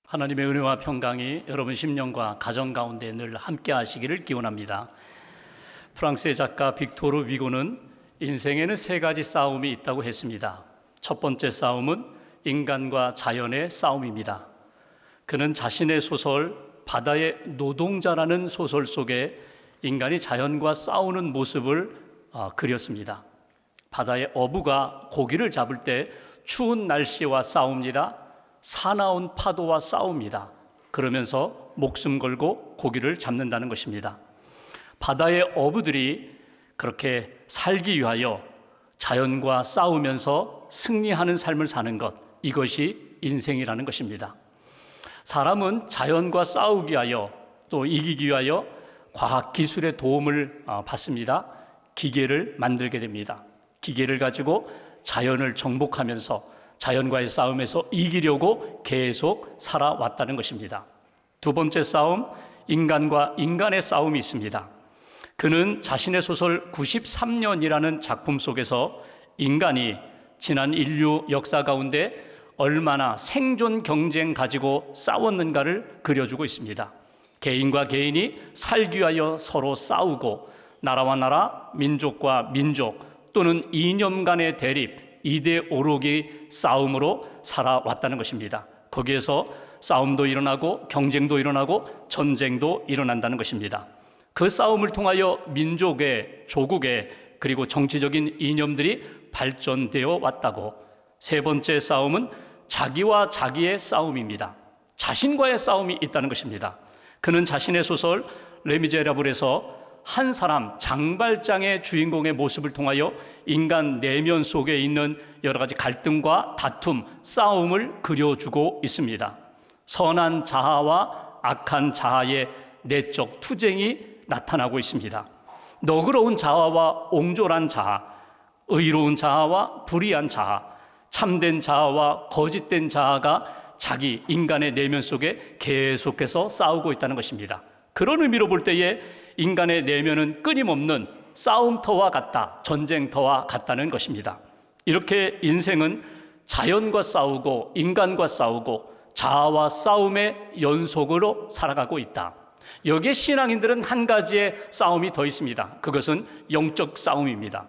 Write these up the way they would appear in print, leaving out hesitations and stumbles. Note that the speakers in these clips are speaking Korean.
하나님의 은혜와 평강이 여러분 심령과 가정 가운데 늘 함께 하시기를 기원합니다. 프랑스의 작가 빅토르 위고는 인생에는 세 가지 싸움이 있다고 했습니다. 첫 번째 싸움은 인간과 자연의 싸움입니다. 그는 자신의 소설 바다의 노동자라는 소설 속에 인간이 자연과 싸우는 모습을 그렸습니다. 바다의 어부가 고기를 잡을 때 추운 날씨와 싸웁니다. 사나운 파도와 싸웁니다. 그러면서 목숨 걸고 고기를 잡는다는 것입니다. 바다의 어부들이 그렇게 살기 위하여 자연과 싸우면서 승리하는 삶을 사는 것, 이것이 인생이라는 것입니다. 사람은 자연과 싸우기 위하여 또 이기기 위하여 과학 기술의 도움을 받습니다. 기계를 만들게 됩니다. 기계를 가지고 자연을 정복하면서 자연과의 싸움에서 이기려고 계속 살아왔다는 것입니다. 두 번째 싸움, 인간과 인간의 싸움이 있습니다. 그는 자신의 소설 93년이라는 작품 속에서 인간이 지난 인류 역사 가운데 얼마나 생존 경쟁 가지고 싸웠는가를 그려주고 있습니다. 개인과 개인이 살기 위하여 서로 싸우고 나라와 나라, 민족과 민족 또는 이념 간의 대립, 이데올로기 싸움으로 살아왔다는 것입니다. 거기에서 싸움도 일어나고 경쟁도 일어나고 전쟁도 일어난다는 것입니다. 그 싸움을 통하여 민족의, 조국의 그리고 정치적인 이념들이 발전되어 왔다고. 세 번째 싸움은 자기와 자기의 싸움입니다. 자신과의 싸움이 있다는 것입니다. 그는 자신의 소설 레미제라블에서 한 사람 장발장의 주인공의 모습을 통하여 인간 내면 속에 있는 여러 가지 갈등과 다툼, 싸움을 그려주고 있습니다. 선한 자아와 악한 자아의 내적 투쟁이 나타나고 있습니다. 너그러운 자아와 옹졸한 자아, 의로운 자아와 불의한 자아, 참된 자아와 거짓된 자아가 자기 인간의 내면 속에 계속해서 싸우고 있다는 것입니다. 그런 의미로 볼 때에 인간의 내면은 끊임없는 싸움터와 같다, 전쟁터와 같다는 것입니다. 이렇게 인생은 자연과 싸우고 인간과 싸우고 자아와 싸움의 연속으로 살아가고 있다. 여기에 신앙인들은 한 가지의 싸움이 더 있습니다. 그것은 영적 싸움입니다.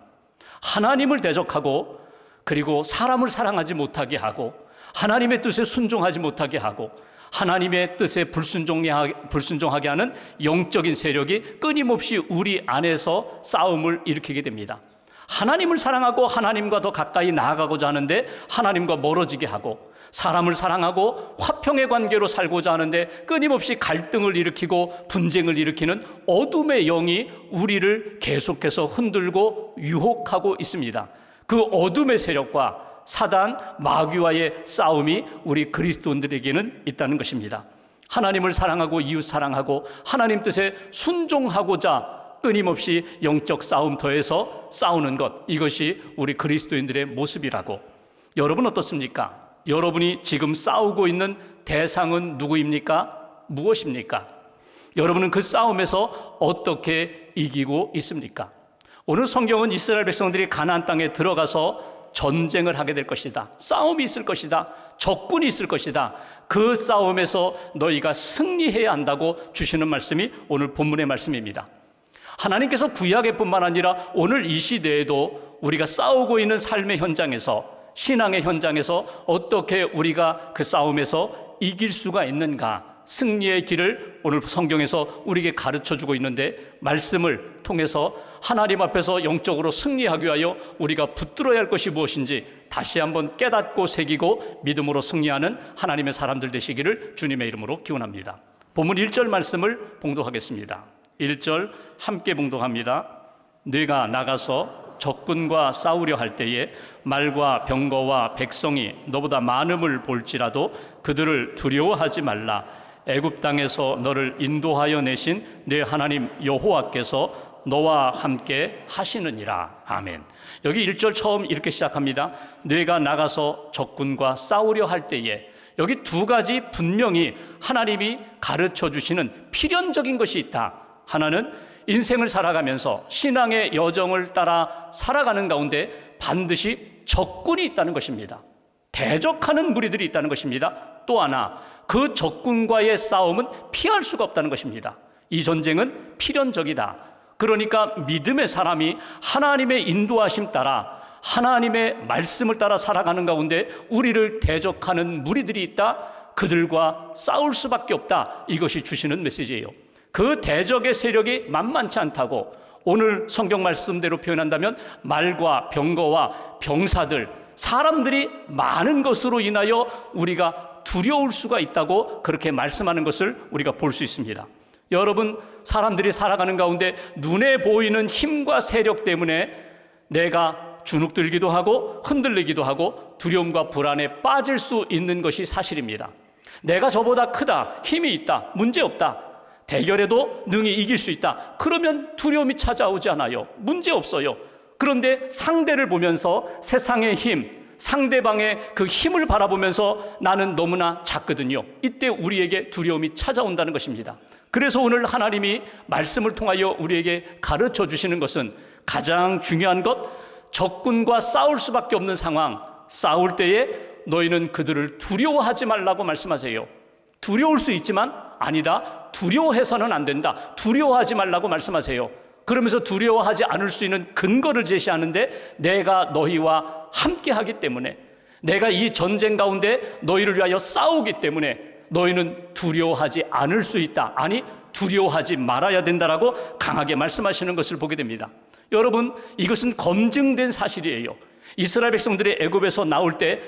하나님을 대적하고 그리고 사람을 사랑하지 못하게 하고 하나님의 뜻에 순종하지 못하게 하고 하나님의 뜻에 불순종하게 하는 영적인 세력이 끊임없이 우리 안에서 싸움을 일으키게 됩니다. 하나님을 사랑하고 하나님과 더 가까이 나아가고자 하는데 하나님과 멀어지게 하고, 사람을 사랑하고 화평의 관계로 살고자 하는데 끊임없이 갈등을 일으키고 분쟁을 일으키는 어둠의 영이 우리를 계속해서 흔들고 유혹하고 있습니다. 그 어둠의 세력과 사단, 마귀와의 싸움이 우리 그리스도인들에게는 있다는 것입니다. 하나님을 사랑하고 이웃 사랑하고 하나님 뜻에 순종하고자 끊임없이 영적 싸움터에서 싸우는 것, 이것이 우리 그리스도인들의 모습이라고. 여러분 어떻습니까? 여러분이 지금 싸우고 있는 대상은 누구입니까? 무엇입니까? 여러분은 그 싸움에서 어떻게 이기고 있습니까? 오늘 성경은 이스라엘 백성들이 가나안 땅에 들어가서 전쟁을 하게 될 것이다. 싸움이 있을 것이다. 적군이 있을 것이다. 그 싸움에서 너희가 승리해야 한다고 주시는 말씀이 오늘 본문의 말씀입니다. 하나님께서 구약의 뿐만 아니라 오늘 이 시대에도 우리가 싸우고 있는 삶의 현장에서, 신앙의 현장에서 어떻게 우리가 그 싸움에서 이길 수가 있는가, 승리의 길을 오늘 성경에서 우리에게 가르쳐주고 있는데, 말씀을 통해서 하나님 앞에서 영적으로 승리하기 위하여 우리가 붙들어야 할 것이 무엇인지 다시 한번 깨닫고 새기고 믿음으로 승리하는 하나님의 사람들 되시기를 주님의 이름으로 기원합니다. 본문 1절 말씀을 봉독하겠습니다. 1절 함께 봉독합니다. 네가 나가서 적군과 싸우려 할 때에 말과 병거와 백성이 너보다 많음을 볼지라도 그들을 두려워하지 말라. 애굽 땅에서 너를 인도하여 내신 네 하나님 여호와께서 너와 함께 하시느니라. 아멘. 여기 1절 처음 이렇게 시작합니다. 네가 나가서 적군과 싸우려 할 때에, 여기 두 가지 분명히 하나님이 가르쳐 주시는 필연적인 것이 있다. 하나는 인생을 살아가면서 신앙의 여정을 따라 살아가는 가운데 반드시 적군이 있다는 것입니다. 대적하는 무리들이 있다는 것입니다. 또 하나, 그 적군과의 싸움은 피할 수가 없다는 것입니다. 이 전쟁은 필연적이다. 그러니까 믿음의 사람이 하나님의 인도하심 따라 하나님의 말씀을 따라 살아가는 가운데 우리를 대적하는 무리들이 있다. 그들과 싸울 수밖에 없다. 이것이 주시는 메시지예요. 그 대적의 세력이 만만치 않다고 오늘 성경 말씀대로 표현한다면 말과 병거와 병사들, 사람들이 많은 것으로 인하여 우리가 두려울 수가 있다고 그렇게 말씀하는 것을 우리가 볼 수 있습니다. 여러분, 사람들이 살아가는 가운데 눈에 보이는 힘과 세력 때문에 내가 주눅들기도 하고 흔들리기도 하고 두려움과 불안에 빠질 수 있는 것이 사실입니다. 내가 저보다 크다, 힘이 있다, 문제없다, 대결에도 능히 이길 수 있다, 그러면 두려움이 찾아오지 않아요. 문제없어요. 그런데 상대를 보면서 세상의 힘, 상대방의 그 힘을 바라보면서 나는 너무나 작거든요. 이때 우리에게 두려움이 찾아온다는 것입니다. 그래서 오늘 하나님이 말씀을 통하여 우리에게 가르쳐 주시는 것은 가장 중요한 것, 적군과 싸울 수밖에 없는 상황, 싸울 때에 너희는 그들을 두려워하지 말라고 말씀하세요. 두려울 수 있지만 아니다, 두려워해서는 안 된다, 두려워하지 말라고 말씀하세요. 그러면서 두려워하지 않을 수 있는 근거를 제시하는데 내가 너희와 함께 하기 때문에, 내가 이 전쟁 가운데 너희를 위하여 싸우기 때문에 너희는 두려워하지 않을 수 있다, 아니 두려워하지 말아야 된다라고 강하게 말씀하시는 것을 보게 됩니다. 여러분, 이것은 검증된 사실이에요. 이스라엘 백성들이 애굽에서 나올 때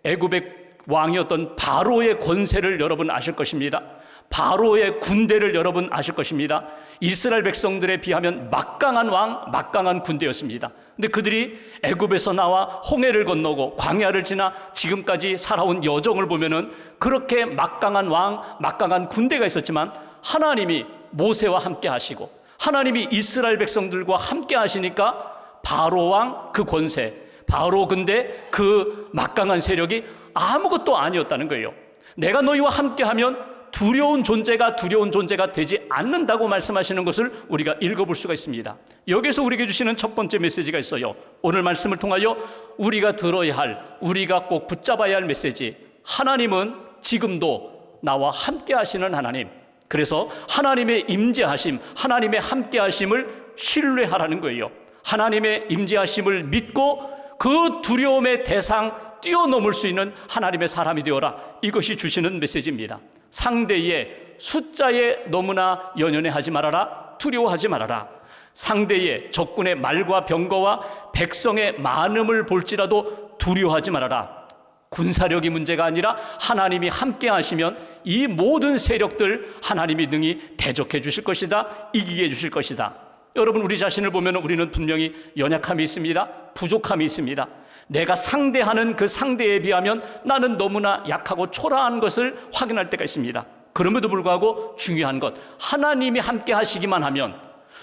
애굽의 왕이었던 바로의 권세를 여러분 아실 것입니다. 바로의 군대를 여러분 아실 것입니다. 이스라엘 백성들에 비하면 막강한 왕, 막강한 군대였습니다. 근데 그들이 애굽에서 나와 홍해를 건너고 광야를 지나 지금까지 살아온 여정을 보면은 그렇게 막강한 왕, 막강한 군대가 있었지만 하나님이 모세와 함께 하시고 하나님이 이스라엘 백성들과 함께 하시니까 바로 왕 그 권세, 바로 근데 그 막강한 세력이 아무것도 아니었다는 거예요. 내가 너희와 함께 하면 두려운 존재가 되지 않는다고 말씀하시는 것을 우리가 읽어볼 수가 있습니다. 여기서 우리에게 주시는 첫 번째 메시지가 있어요. 오늘 말씀을 통하여 우리가 들어야 할, 우리가 꼭 붙잡아야 할 메시지, 하나님은 지금도 나와 함께 하시는 하나님, 그래서 하나님의 임재하심, 하나님의 함께 하심을 신뢰하라는 거예요. 하나님의 임재하심을 믿고 그 두려움의 대상 뛰어넘을 수 있는 하나님의 사람이 되어라. 이것이 주시는 메시지입니다. 상대의 숫자에 너무나 연연해하지 말아라. 두려워하지 말아라. 상대의 적군의 말과 병거와 백성의 많음을 볼지라도 두려워하지 말아라. 군사력이 문제가 아니라 하나님이 함께 하시면 이 모든 세력들 하나님이 능히 대적해 주실 것이다, 이기게 해 주실 것이다. 여러분, 우리 자신을 보면 우리는 분명히 연약함이 있습니다. 부족함이 있습니다. 내가 상대하는 그 상대에 비하면 나는 너무나 약하고 초라한 것을 확인할 때가 있습니다. 그럼에도 불구하고 중요한 것, 하나님이 함께 하시기만 하면,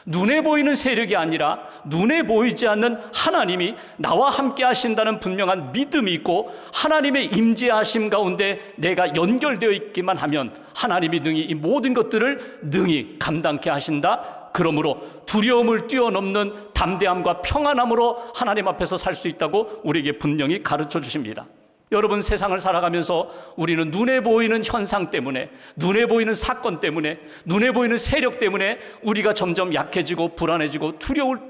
눈에 보이는 세력이 아니라 눈에 보이지 않는 하나님이 나와 함께 하신다는 분명한 믿음이 있고 하나님의 임재하심 가운데 내가 연결되어 있기만 하면 하나님이 능히 이 모든 것들을 능히 감당케 하신다. 그러므로 두려움을 뛰어넘는 담대함과 평안함으로 하나님 앞에서 살 수 있다고 우리에게 분명히 가르쳐 주십니다. 여러분, 세상을 살아가면서 우리는 눈에 보이는 현상 때문에, 눈에 보이는 사건 때문에, 눈에 보이는 세력 때문에 우리가 점점 약해지고 불안해지고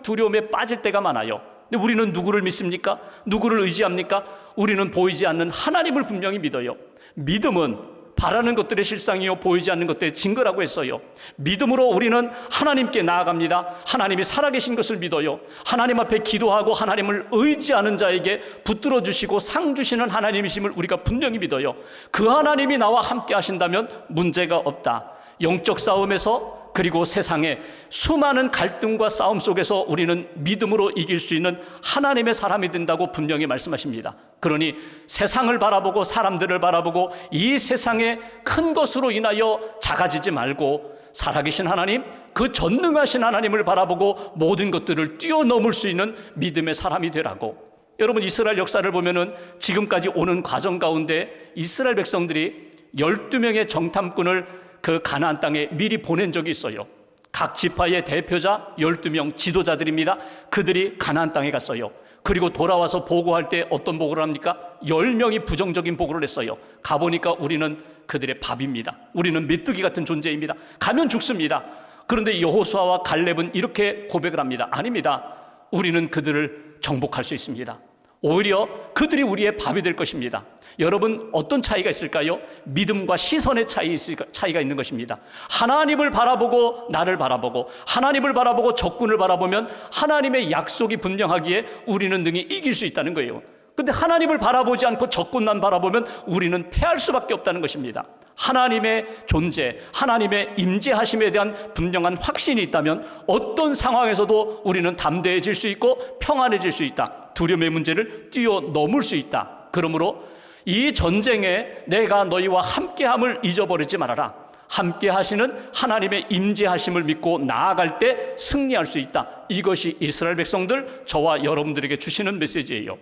두려움에 빠질 때가 많아요. 근데 우리는 누구를 믿습니까? 누구를 의지합니까? 우리는 보이지 않는 하나님을 분명히 믿어요. 믿음은 바라는 것들의 실상이요 보이지 않는 것들의 증거라고 했어요. 믿음으로 우리는 하나님께 나아갑니다. 하나님이 살아계신 것을 믿어요. 하나님 앞에 기도하고 하나님을 의지하는 자에게 붙들어 주시고 상 주시는 하나님이심을 우리가 분명히 믿어요. 그 하나님이 나와 함께 하신다면 문제가 없다. 영적 싸움에서, 그리고 세상의 수많은 갈등과 싸움 속에서 우리는 믿음으로 이길 수 있는 하나님의 사람이 된다고 분명히 말씀하십니다. 그러니 세상을 바라보고 사람들을 바라보고 이 세상의 큰 것으로 인하여 작아지지 말고 살아계신 하나님, 그 전능하신 하나님을 바라보고 모든 것들을 뛰어넘을 수 있는 믿음의 사람이 되라고. 여러분, 이스라엘 역사를 보면은 지금까지 오는 과정 가운데 이스라엘 백성들이 12명의 정탐꾼을 그 가나안 땅에 미리 보낸 적이 있어요. 각 지파의 대표자 12명 지도자들입니다. 그들이 가나안 땅에 갔어요. 그리고 돌아와서 보고할 때 어떤 보고를 합니까? 10명이 부정적인 보고를 했어요. 가보니까 우리는 그들의 밥입니다. 우리는 메뚜기 같은 존재입니다. 가면 죽습니다. 그런데 여호수아와 갈렙은 이렇게 고백을 합니다. 아닙니다. 우리는 그들을 정복할 수 있습니다. 오히려 그들이 우리의 밥이 될 것입니다. 여러분, 어떤 차이가 있을까요? 믿음과 시선의 차이가 있는 것입니다. 하나님을 바라보고 나를 바라보고 하나님을 바라보고 적군을 바라보면 하나님의 약속이 분명하기에 우리는 능히 이길 수 있다는 거예요. 근데 하나님을 바라보지 않고 적군만 바라보면 우리는 패할 수밖에 없다는 것입니다. 하나님의 존재, 하나님의 임재하심에 대한 분명한 확신이 있다면 어떤 상황에서도 우리는 담대해질 수 있고 평안해질 수 있다. 두려움의 문제를 뛰어넘을 수 있다. 그러므로 이 전쟁에 내가 너희와 함께함을 잊어버리지 말아라. 함께 하시는 하나님의 임재하심을 믿고 나아갈 때 승리할 수 있다. 이것이 이스라엘 백성들, 저와 여러분들에게 주시는 메시지예요.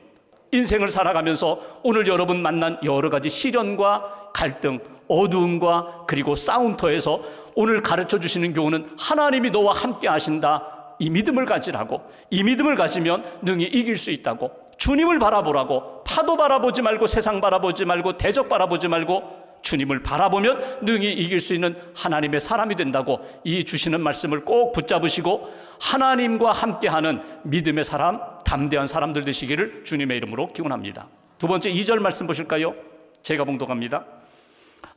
인생을 살아가면서 오늘 여러분 만난 여러 가지 시련과 갈등, 어두움과 그리고 싸움터에서 오늘 가르쳐 주시는 교훈은 하나님이 너와 함께 하신다. 이 믿음을 가지라고. 이 믿음을 가지면 능히 이길 수 있다고. 주님을 바라보라고. 파도 바라보지 말고 세상 바라보지 말고 대적 바라보지 말고 주님을 바라보면 능히 이길 수 있는 하나님의 사람이 된다고. 이 주시는 말씀을 꼭 붙잡으시고 하나님과 함께하는 믿음의 사람, 담대한 사람들 되시기를 주님의 이름으로 기원합니다. 두 번째 2절 말씀 보실까요? 제가 봉독합니다.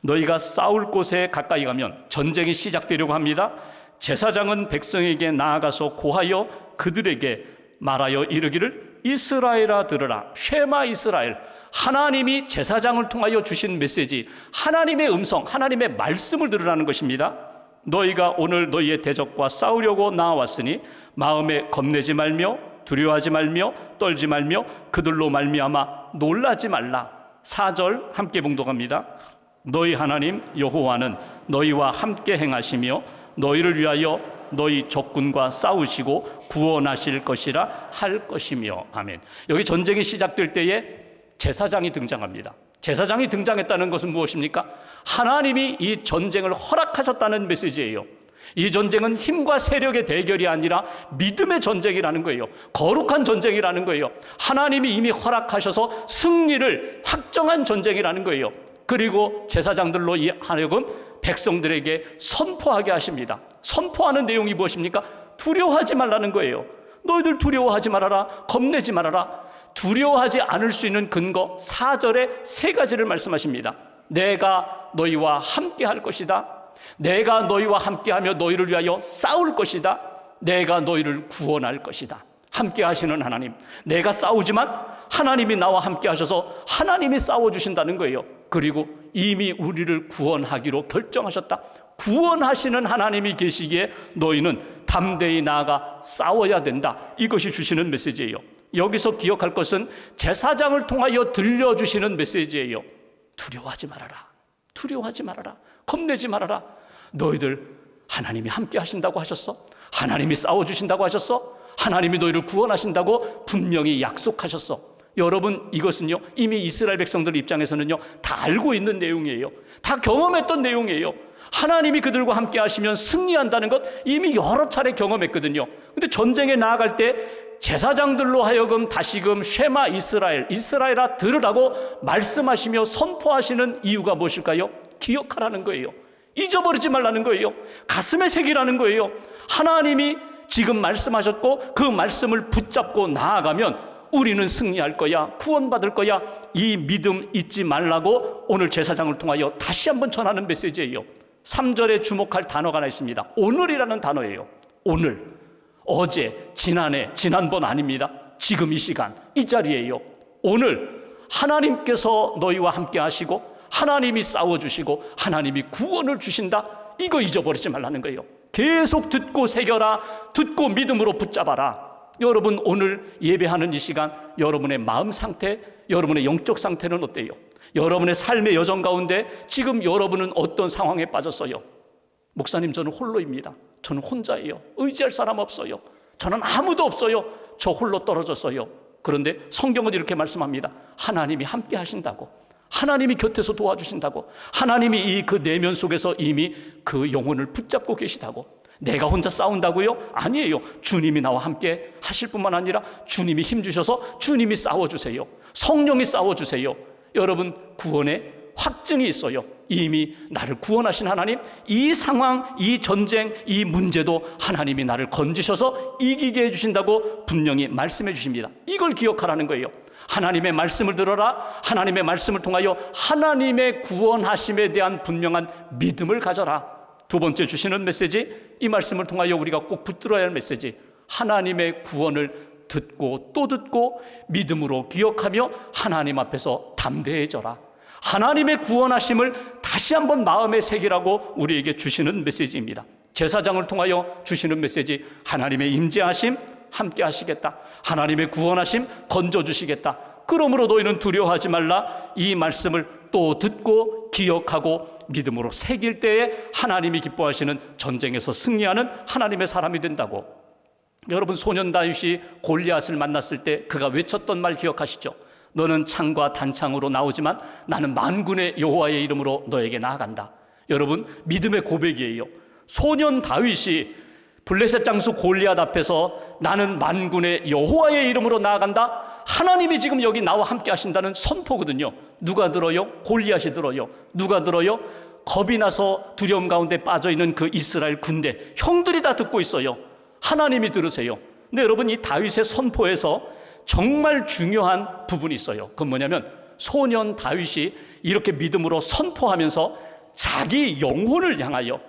너희가 싸울 곳에 가까이 가면 전쟁이 시작되려고 합니다. 제사장은 백성에게 나아가서 고하여 그들에게 말하여 이르기를 이스라엘아 들으라. 쉐마 이스라엘. 하나님이 제사장을 통하여 주신 메시지, 하나님의 음성, 하나님의 말씀을 들으라는 것입니다. 너희가 오늘 너희의 대적과 싸우려고 나왔으니 마음에 겁내지 말며 두려워하지 말며 떨지 말며 그들로 말미암아 놀라지 말라. 4절 함께 봉독합니다. 너희 하나님 여호와는 너희와 함께 행하시며 너희를 위하여 너희 적군과 싸우시고 구원하실 것이라 할 것이며. 아멘. 여기 전쟁이 시작될 때에 제사장이 등장합니다. 제사장이 등장했다는 것은 무엇입니까? 하나님이 이 전쟁을 허락하셨다는 메시지예요. 이 전쟁은 힘과 세력의 대결이 아니라 믿음의 전쟁이라는 거예요. 거룩한 전쟁이라는 거예요. 하나님이 이미 허락하셔서 승리를 확정한 전쟁이라는 거예요. 그리고 제사장들로 하여금 백성들에게 선포하게 하십니다. 선포하는 내용이 무엇입니까? 두려워하지 말라는 거예요. 너희들 두려워하지 말아라. 겁내지 말아라. 두려워하지 않을 수 있는 근거 4절에 3가지를 말씀하십니다. 내가 너희와 함께 할 것이다. 내가 너희와 함께하며 너희를 위하여 싸울 것이다. 내가 너희를 구원할 것이다. 함께 하시는 하나님. 내가 싸우지만 하나님이 나와 함께 하셔서 하나님이 싸워주신다는 거예요. 그리고 이미 우리를 구원하기로 결정하셨다. 구원하시는 하나님이 계시기에 너희는 담대히 나아가 싸워야 된다. 이것이 주시는 메시지예요. 여기서 기억할 것은 제사장을 통하여 들려주시는 메시지예요. 두려워하지 말아라. 두려워하지 말아라. 겁내지 말아라. 너희들 하나님이 함께 하신다고 하셨어? 하나님이 싸워주신다고 하셨어? 하나님이 너희를 구원하신다고 분명히 약속하셨어. 여러분, 이것은요 이미 이스라엘 백성들 입장에서는요 다 알고 있는 내용이에요. 다 경험했던 내용이에요. 하나님이 그들과 함께 하시면 승리한다는 것 이미 여러 차례 경험했거든요. 근데 전쟁에 나아갈 때 제사장들로 하여금 다시금 쉐마 이스라엘, 이스라엘아 들으라고 말씀하시며 선포하시는 이유가 무엇일까요? 기억하라는 거예요. 잊어버리지 말라는 거예요. 가슴에 새기라는 거예요. 하나님이 지금 말씀하셨고 그 말씀을 붙잡고 나아가면 우리는 승리할 거야, 구원받을 거야. 이 믿음 잊지 말라고 오늘 제사장을 통하여 다시 한번 전하는 메시지예요. 3절에 주목할 단어가 하나 있습니다. 오늘이라는 단어예요. 오늘. 어제, 지난해, 지난번 아닙니다. 지금 이 시간, 이 자리예요. 오늘 하나님께서 너희와 함께 하시고 하나님이 싸워주시고 하나님이 구원을 주신다. 이거 잊어버리지 말라는 거예요. 계속 듣고 새겨라. 듣고 믿음으로 붙잡아라. 여러분, 오늘 예배하는 이 시간 여러분의 마음 상태, 여러분의 영적 상태는 어때요? 여러분의 삶의 여정 가운데 지금 여러분은 어떤 상황에 빠졌어요? 목사님, 저는 홀로입니다. 저는 혼자예요. 의지할 사람 없어요. 저는 아무도 없어요. 저 홀로 떨어졌어요. 그런데 성경은 이렇게 말씀합니다. 하나님이 함께 하신다고. 하나님이 곁에서 도와주신다고. 하나님이 이 그 내면 속에서 이미 그 영혼을 붙잡고 계시다고. 내가 혼자 싸운다고요? 아니에요. 주님이 나와 함께 하실 뿐만 아니라 주님이 힘주셔서 주님이 싸워주세요. 성령이 싸워주세요. 여러분, 구원의 확증이 있어요. 이미 나를 구원하신 하나님, 이 상황, 이 전쟁, 이 문제도 하나님이 나를 건지셔서 이기게 해주신다고 분명히 말씀해 주십니다. 이걸 기억하라는 거예요. 하나님의 말씀을 들어라. 하나님의 말씀을 통하여 하나님의 구원하심에 대한 분명한 믿음을 가져라. 두 번째 주시는 메시지, 이 말씀을 통하여 우리가 꼭 붙들어야 할 메시지, 하나님의 구원을 듣고 또 듣고 믿음으로 기억하며 하나님 앞에서 담대해져라. 하나님의 구원하심을 다시 한번 마음에 새기라고 우리에게 주시는 메시지입니다. 제사장을 통하여 주시는 메시지, 하나님의 임재하심 함께 하시겠다. 하나님의 구원하심 건져주시겠다. 그러므로 너희는 두려워하지 말라. 이 말씀을 또 듣고 기억하고 믿음으로 새길 때에 하나님이 기뻐하시는 전쟁에서 승리하는 하나님의 사람이 된다고. 여러분, 소년 다윗이 골리앗을 만났을 때 그가 외쳤던 말 기억하시죠? 너는 창과 단창으로 나오지만 나는 만군의 여호와의 이름으로 너에게 나아간다. 여러분, 믿음의 고백이에요. 소년 다윗이 블레셋 장수 골리앗 앞에서 나는 만군의 여호와의 이름으로 나아간다. 하나님이 지금 여기 나와 함께 하신다는 선포거든요. 누가 들어요? 골리앗이 들어요. 누가 들어요? 겁이 나서 두려움 가운데 빠져있는 그 이스라엘 군대, 형들이 다 듣고 있어요. 하나님이 들으세요. 근데 여러분, 이 다윗의 선포에서 정말 중요한 부분이 있어요. 그건 뭐냐면, 소년 다윗이 이렇게 믿음으로 선포하면서 자기 영혼을 향하여,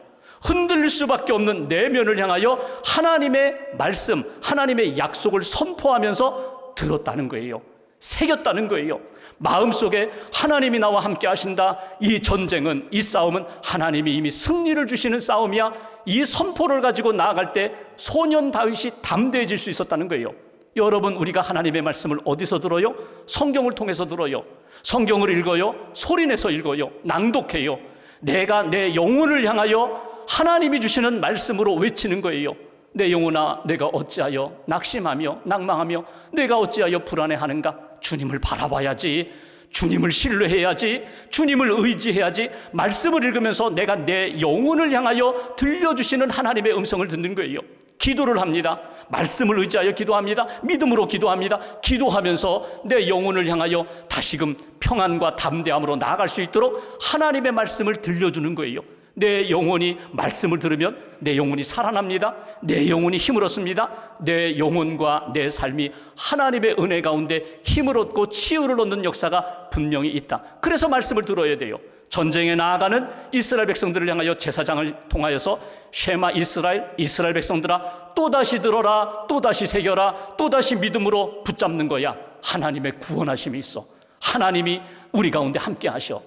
흔들릴 수밖에 없는 내면을 향하여 하나님의 말씀, 하나님의 약속을 선포하면서 들었다는 거예요. 새겼다는 거예요. 마음속에 하나님이 나와 함께 하신다. 이 전쟁은, 이 싸움은 하나님이 이미 승리를 주시는 싸움이야. 이 선포를 가지고 나아갈 때 소년 다윗이 담대해질 수 있었다는 거예요. 여러분, 우리가 하나님의 말씀을 어디서 들어요? 성경을 통해서 들어요. 성경을 읽어요. 소리내서 읽어요. 낭독해요. 내가 내 영혼을 향하여 하나님이 주시는 말씀으로 외치는 거예요. 내 영혼아, 내가 어찌하여 낙심하며 낭망하며 내가 어찌하여 불안해하는가? 주님을 바라봐야지. 주님을 신뢰해야지. 주님을 의지해야지. 말씀을 읽으면서 내가 내 영혼을 향하여 들려주시는 하나님의 음성을 듣는 거예요. 기도를 합니다. 말씀을 의지하여 기도합니다. 믿음으로 기도합니다. 기도하면서 내 영혼을 향하여 다시금 평안과 담대함으로 나아갈 수 있도록 하나님의 말씀을 들려주는 거예요. 내 영혼이 말씀을 들으면 내 영혼이 살아납니다. 내 영혼이 힘을 얻습니다. 내 영혼과 내 삶이 하나님의 은혜 가운데 힘을 얻고 치유를 얻는 역사가 분명히 있다. 그래서 말씀을 들어야 돼요. 전쟁에 나아가는 이스라엘 백성들을 향하여 제사장을 통하여서 쉐마 이스라엘 백성들아, 또다시 들어라, 또다시 새겨라, 또다시 믿음으로 붙잡는 거야. 하나님의 구원하심이 있어. 하나님이 우리 가운데 함께 하셔.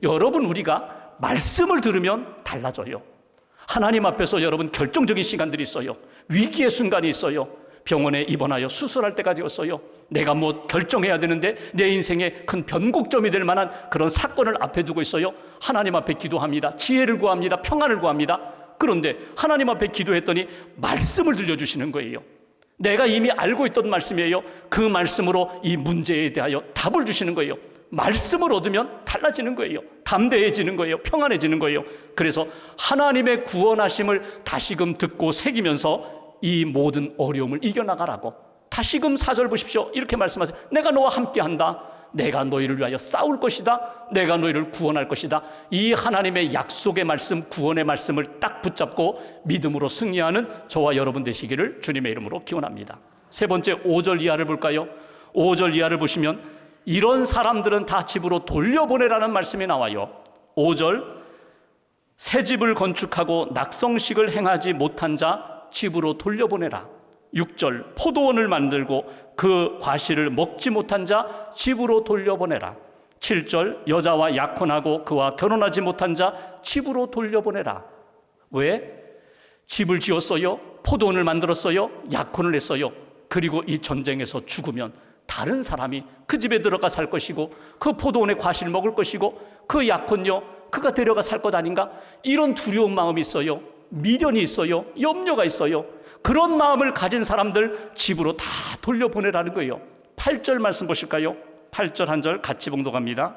여러분, 우리가 말씀을 들으면 달라져요. 하나님 앞에서 여러분, 결정적인 시간들이 있어요. 위기의 순간이 있어요. 병원에 입원하여 수술할 때까지 왔어요. 내가 뭐 결정해야 되는데 내 인생의 큰 변곡점이 될 만한 그런 사건을 앞에 두고 있어요. 하나님 앞에 기도합니다. 지혜를 구합니다. 평안을 구합니다. 그런데 하나님 앞에 기도했더니 말씀을 들려주시는 거예요. 내가 이미 알고 있던 말씀이에요. 그 말씀으로 이 문제에 대하여 답을 주시는 거예요. 말씀을 얻으면 달라지는 거예요. 담대해지는 거예요. 평안해지는 거예요. 그래서 하나님의 구원하심을 다시금 듣고 새기면서 이 모든 어려움을 이겨나가라고. 다시금 4절 보십시오. 이렇게 말씀하세요. 내가 너와 함께한다. 내가 너희를 위하여 싸울 것이다. 내가 너희를 구원할 것이다. 이 하나님의 약속의 말씀, 구원의 말씀을 딱 붙잡고 믿음으로 승리하는 저와 여러분 되시기를 주님의 이름으로 기원합니다. 세 번째, 5절 이하를 볼까요? 5절 이하를 보시면 이런 사람들은 다 집으로 돌려보내라는 말씀이 나와요. 5절, 새 집을 건축하고 낙성식을 행하지 못한 자 집으로 돌려보내라. 6절, 포도원을 만들고 그 과실을 먹지 못한 자 집으로 돌려보내라. 7절, 여자와 약혼하고 그와 결혼하지 못한 자 집으로 돌려보내라. 왜? 집을 지었어요. 포도원을 만들었어요. 약혼을 했어요. 그리고 이 전쟁에서 죽으면 다른 사람이 그 집에 들어가 살 것이고 그 포도원의 과실 먹을 것이고 그 약혼요, 그가 데려가 살 것 아닌가? 이런 두려운 마음이 있어요. 미련이 있어요. 염려가 있어요. 그런 마음을 가진 사람들 집으로 다 돌려보내라는 거예요. 8절 말씀 보실까요? 8절 한 절 같이 봉독합니다.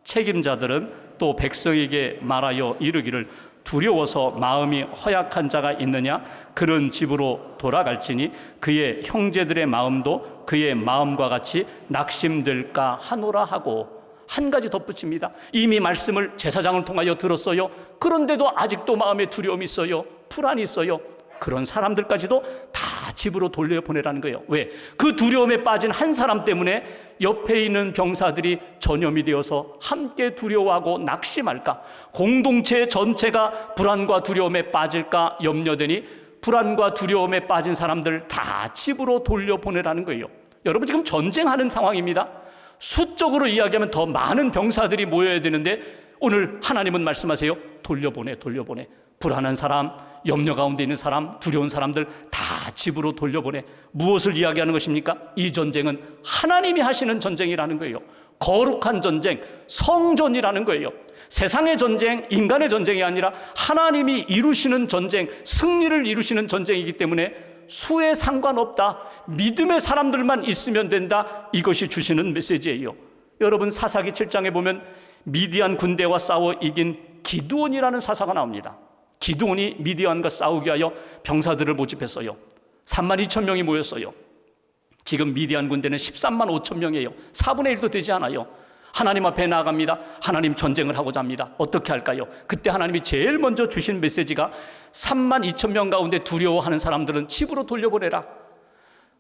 책임자들은 또 백성에게 말하여 이르기를 두려워서 마음이 허약한 자가 있느냐? 그런 집으로 돌아갈지니 그의 형제들의 마음도 그의 마음과 같이 낙심될까 하노라 하고, 한 가지 덧붙입니다. 이미 말씀을 제사장을 통하여 들었어요. 그런데도 아직도 마음에 두려움이 있어요. 불안이 있어요. 그런 사람들까지도 다 집으로 돌려보내라는 거예요. 왜? 그 두려움에 빠진 한 사람 때문에 옆에 있는 병사들이 전염이 되어서 함께 두려워하고 낙심할까? 공동체 전체가 불안과 두려움에 빠질까 염려되니 불안과 두려움에 빠진 사람들 다 집으로 돌려보내라는 거예요. 여러분, 지금 전쟁하는 상황입니다. 수적으로 이야기하면 더 많은 병사들이 모여야 되는데 오늘 하나님은 말씀하세요. 돌려보내. 불안한 사람, 염려 가운데 있는 사람, 두려운 사람들 다 집으로 돌려보내. 무엇을 이야기하는 것입니까? 이 전쟁은 하나님이 하시는 전쟁이라는 거예요. 거룩한 전쟁, 성전이라는 거예요. 세상의 전쟁, 인간의 전쟁이 아니라 하나님이 이루시는 전쟁, 승리를 이루시는 전쟁이기 때문에 수에 상관없다. 믿음의 사람들만 있으면 된다. 이것이 주시는 메시지예요. 여러분, 사사기 7장에 보면 미디안 군대와 싸워 이긴 기드온이라는 사사가 나옵니다. 기드온이 미디안과 싸우기 위하여 병사들을 모집했어요. 32,000명이 모였어요. 지금 미디안 군대는 13만 5천 명이에요. 4분의 1도 되지 않아요. 하나님 앞에 나아갑니다. 하나님, 전쟁을 하고자 합니다. 어떻게 할까요? 그때 하나님이 제일 먼저 주신 메시지가 3만 2천 명 가운데 두려워하는 사람들은 집으로 돌려보내라.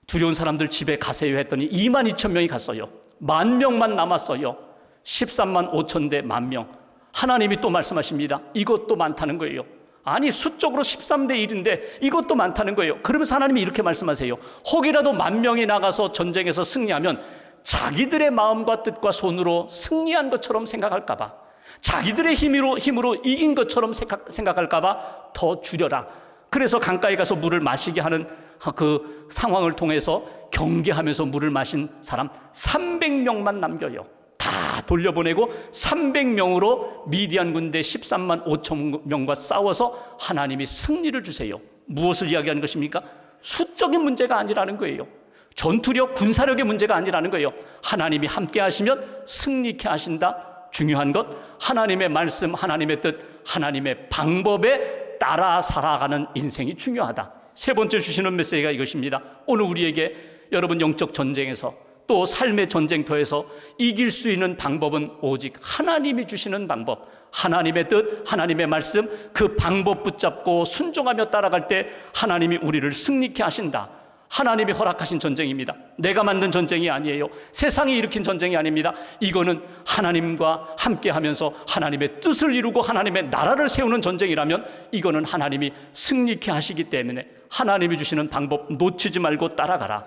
두려운 사람들 집에 가세요 했더니 2만 2천 명이 갔어요. 10,000명만 남았어요. 13만 5천 대 10,000명. 하나님이 또 말씀하십니다. 이것도 많다는 거예요. 아니, 수적으로 13대 1인데 이것도 많다는 거예요. 그러면서 하나님이 이렇게 말씀하세요. 혹이라도 10,000명이 나가서 전쟁에서 승리하면 자기들의 마음과 뜻과 손으로 승리한 것처럼 생각할까 봐, 자기들의 힘으로 이긴 것처럼 생각할까 봐 더 줄여라. 그래서 강가에 가서 물을 마시게 하는 그 상황을 통해서 경계하면서 물을 마신 사람 300명만 남겨요. 다 돌려보내고 300명으로 미디안 군대 13만 5천 명과 싸워서 하나님이 승리를 주세요. 무엇을 이야기하는 것입니까? 수적인 문제가 아니라는 거예요. 전투력, 군사력의 문제가 아니라는 거예요. 하나님이 함께 하시면 승리케 하신다. 중요한 것, 하나님의 말씀, 하나님의 뜻, 하나님의 방법에 따라 살아가는 인생이 중요하다. 세 번째 주시는 메시지가 이것입니다. 오늘 우리에게 여러분, 영적 전쟁에서 또 삶의 전쟁터에서 이길 수 있는 방법은 오직 하나님이 주시는 방법, 하나님의 뜻, 하나님의 말씀, 그 방법 붙잡고 순종하며 따라갈 때 하나님이 우리를 승리케 하신다. 하나님이 허락하신 전쟁입니다. 내가 만든 전쟁이 아니에요. 세상이 일으킨 전쟁이 아닙니다. 이거는 하나님과 함께하면서 하나님의 뜻을 이루고 하나님의 나라를 세우는 전쟁이라면 이거는 하나님이 승리케 하시기 때문에 하나님이 주시는 방법 놓치지 말고 따라가라.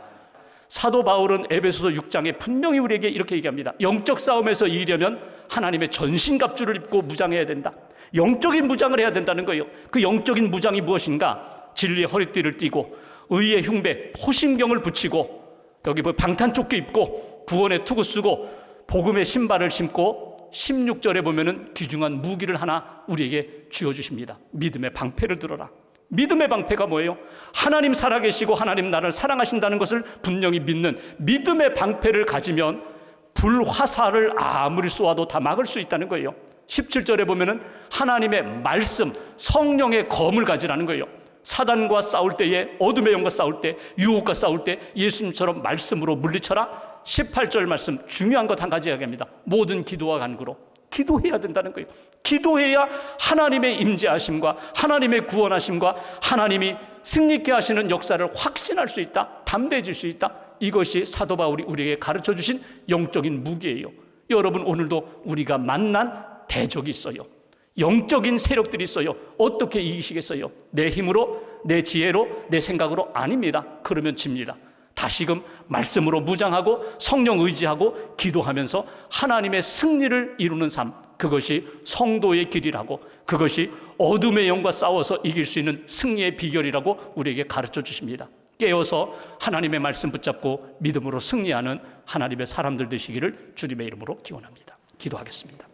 사도 바울은 에베소서 6장에 분명히 우리에게 이렇게 얘기합니다. 영적 싸움에서 이기려면 하나님의 전신갑주를 입고 무장해야 된다. 영적인 무장을 해야 된다는 거예요. 그 영적인 무장이 무엇인가? 진리의 허리띠를 띠고 의의 흉배, 포심경을 붙이고 여기 방탄조끼 입고 구원의 투구 쓰고 복음의 신발을 신고 16절에 보면은 귀중한 무기를 하나 우리에게 쥐어주십니다. 믿음의 방패를 들어라. 믿음의 방패가 뭐예요? 하나님 살아계시고 하나님 나를 사랑하신다는 것을 분명히 믿는 믿음의 방패를 가지면 불화살을 아무리 쏘아도 다 막을 수 있다는 거예요. 17절에 보면은 하나님의 말씀, 성령의 검을 가지라는 거예요. 사단과 싸울 때에, 어둠의 영과 싸울 때, 유혹과 싸울 때 예수님처럼 말씀으로 물리쳐라. 18절 말씀, 중요한 것 한 가지 이야기합니다. 모든 기도와 간구로 기도해야 된다는 거예요. 기도해야 하나님의 임재하심과 하나님의 구원하심과 하나님이 승리케 하시는 역사를 확신할 수 있다. 담대해질 수 있다. 이것이 사도 바울이 우리에게 가르쳐 주신 영적인 무기예요. 여러분, 오늘도 우리가 만난 대적이 있어요. 영적인 세력들이 있어요. 어떻게 이기시겠어요? 내 힘으로, 내 지혜로, 내 생각으로 아닙니다. 그러면 집니다. 다시금 말씀으로 무장하고 성령 의지하고 기도하면서 하나님의 승리를 이루는 삶, 그것이 성도의 길이라고, 그것이 어둠의 영과 싸워서 이길 수 있는 승리의 비결이라고 우리에게 가르쳐 주십니다. 깨어서 하나님의 말씀 붙잡고 믿음으로 승리하는 하나님의 사람들 되시기를 주님의 이름으로 기원합니다. 기도하겠습니다.